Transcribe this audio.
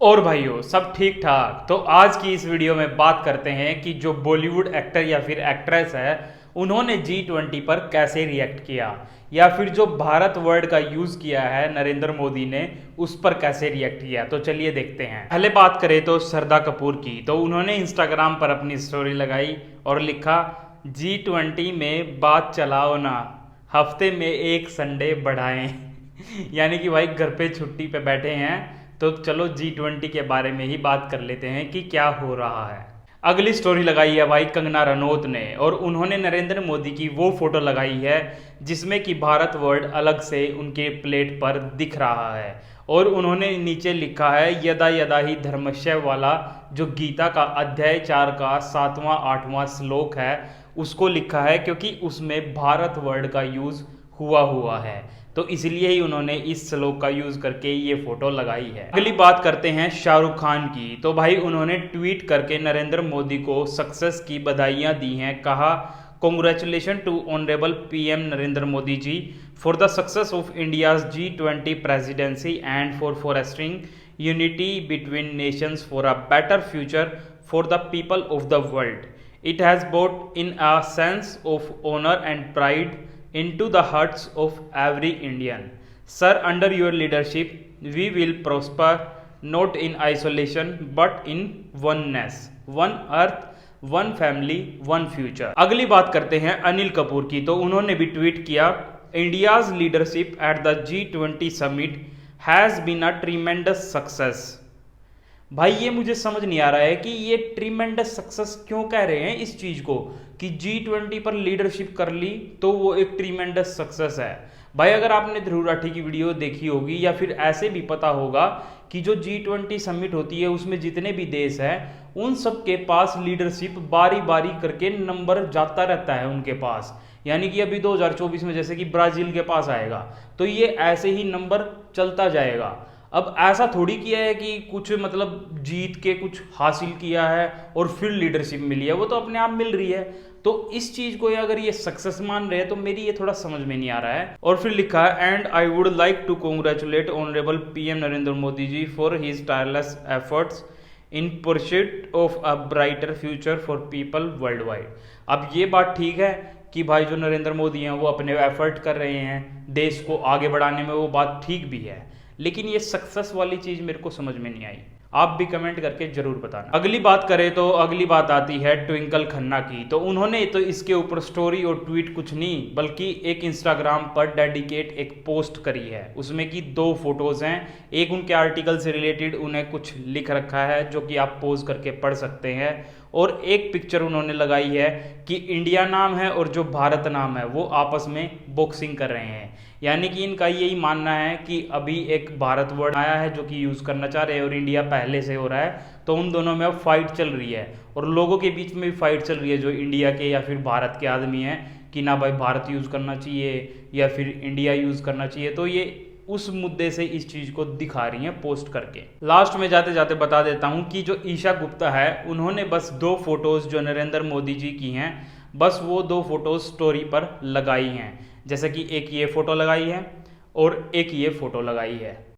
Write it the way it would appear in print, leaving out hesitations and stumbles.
और भाइयों सब ठीक ठाक। तो आज की इस वीडियो में बात करते हैं कि जो बॉलीवुड एक्टर या फिर एक्ट्रेस है उन्होंने G20 पर कैसे रिएक्ट किया, या फिर जो भारत वर्ड का यूज किया है नरेंद्र मोदी ने उस पर कैसे रिएक्ट किया। तो चलिए देखते हैं। पहले बात करें तो श्रद्धा कपूर की, तो उन्होंने इंस्टाग्राम पर अपनी स्टोरी लगाई और लिखा G20 में बात चलाओ ना, हफ्ते में एक संडे बढ़ाएं। यानी कि भाई घर पे छुट्टी पे बैठे हैं तो चलो G20 के बारे में ही बात कर लेते हैं कि क्या हो रहा है। अगली स्टोरी लगाई है भाई कंगना रनौत ने, और उन्होंने नरेंद्र मोदी की वो फोटो लगाई है जिसमें कि भारत वर्ड अलग से उनके प्लेट पर दिख रहा है, और उन्होंने नीचे लिखा है यदा यदा ही धर्मस्य वाला, जो गीता का अध्याय 4 का 7वां 8वां श्लोक है उसको लिखा है, क्योंकि उसमें भारत वर्ड का यूज हुआ है, तो इसलिए ही उन्होंने इस श्लोक का यूज करके ये फोटो लगाई है। अगली बात करते हैं शाहरुख खान की, तो भाई उन्होंने ट्वीट करके नरेंद्र मोदी को सक्सेस की बधाइयां दी हैं। कहा congratulation to honourable PM Narendra Modi ji for the success of India's G20 presidency and for foresting unity between nations for a better future for the people of the world. It has brought in a sense of honor and pride into the hearts of every Indian. Sir, under your leadership, we will prosper not in isolation but in oneness. One earth, one family, one future. अगली बात करते हैं अनिल कपूर की, तो उन्होंने भी tweet किया India's leadership at the G20 summit has been a tremendous success. भाई ये मुझे समझ नहीं आ रहा है कि ये ट्रीमेंडस सक्सेस क्यों कह रहे हैं इस चीज को, कि G20 पर लीडरशिप कर ली तो वो एक ट्रीमेंडस सक्सेस है। भाई अगर आपने ध्रुव राठी की वीडियो देखी होगी या फिर ऐसे भी पता होगा कि जो G20 समिट होती है उसमें जितने भी देश हैं उन सब के पास लीडरशिप बारी बारी करके नंबर जाता रहता है उनके पास। यानी कि अभी 2024 में जैसे कि ब्राजील के पास आएगा तो ये ऐसे ही नंबर चलता जाएगा। अब ऐसा थोड़ी किया है कि कुछ मतलब जीत के कुछ हासिल किया है और फिर लीडरशिप मिली है, वो तो अपने आप मिल रही है। तो इस चीज को अगर ये सक्सेस मान रहे हैं तो मेरी ये थोड़ा समझ में नहीं आ रहा है। और फिर लिखा है and I would like to congratulate honourable PM Narendra Modi ji for his tireless efforts in pursuit of a brighter future for people worldwide. अब ये बात ठीक है कि भाई जो नरेंद्र मोदी हैं वो अपने एफर्ट कर रहे हैं देश को आगे बढ़ाने में, वो बात ठीक भी है, लेकिन ये सक्सेस वाली चीज मेरे को समझ में नहीं आई। आप भी कमेंट करके जरूर बताना। अगली बात करें तो अगली बात आती है ट्विंकल खन्ना की, तो उन्होंने तो इसके ऊपर स्टोरी और ट्वीट कुछ नहीं बल्कि एक इंस्टाग्राम पर डेडिकेट एक पोस्ट करी है, उसमें कि 2 फोटोज हैं, एक उनके आर्टिकल से रिलेटेड उन्हें कुछ लिख रखा है जो कि आप पोज करके पढ़ सकते हैं, और एक पिक्चर उन्होंने लगाई है कि इंडिया नाम है और जो भारत नाम है वो आपस में बॉक्सिंग कर रहे हैं। यानी कि इनका यही मानना है कि अभी एक भारत वर्ड आया है जो कि यूज़ करना चाह रहे हैं और इंडिया पहले से हो रहा है, तो उन दोनों में अब फाइट चल रही है और लोगों के बीच में भी फाइट चल रही है जो इंडिया के या फिर भारत के आदमी हैं कि ना भाई भारत यूज़ करना चाहिए या फिर इंडिया यूज़ करना चाहिए। तो ये उस मुद्दे से इस चीज को दिखा रही हैं पोस्ट करके। लास्ट में जाते जाते बता देता हूं कि जो ईशा गुप्ता है उन्होंने बस 2 फोटोज जो नरेंद्र मोदी जी की हैं बस वो 2 फोटोज स्टोरी पर लगाई हैं, जैसे कि एक ये फोटो लगाई है और एक ये फोटो लगाई है।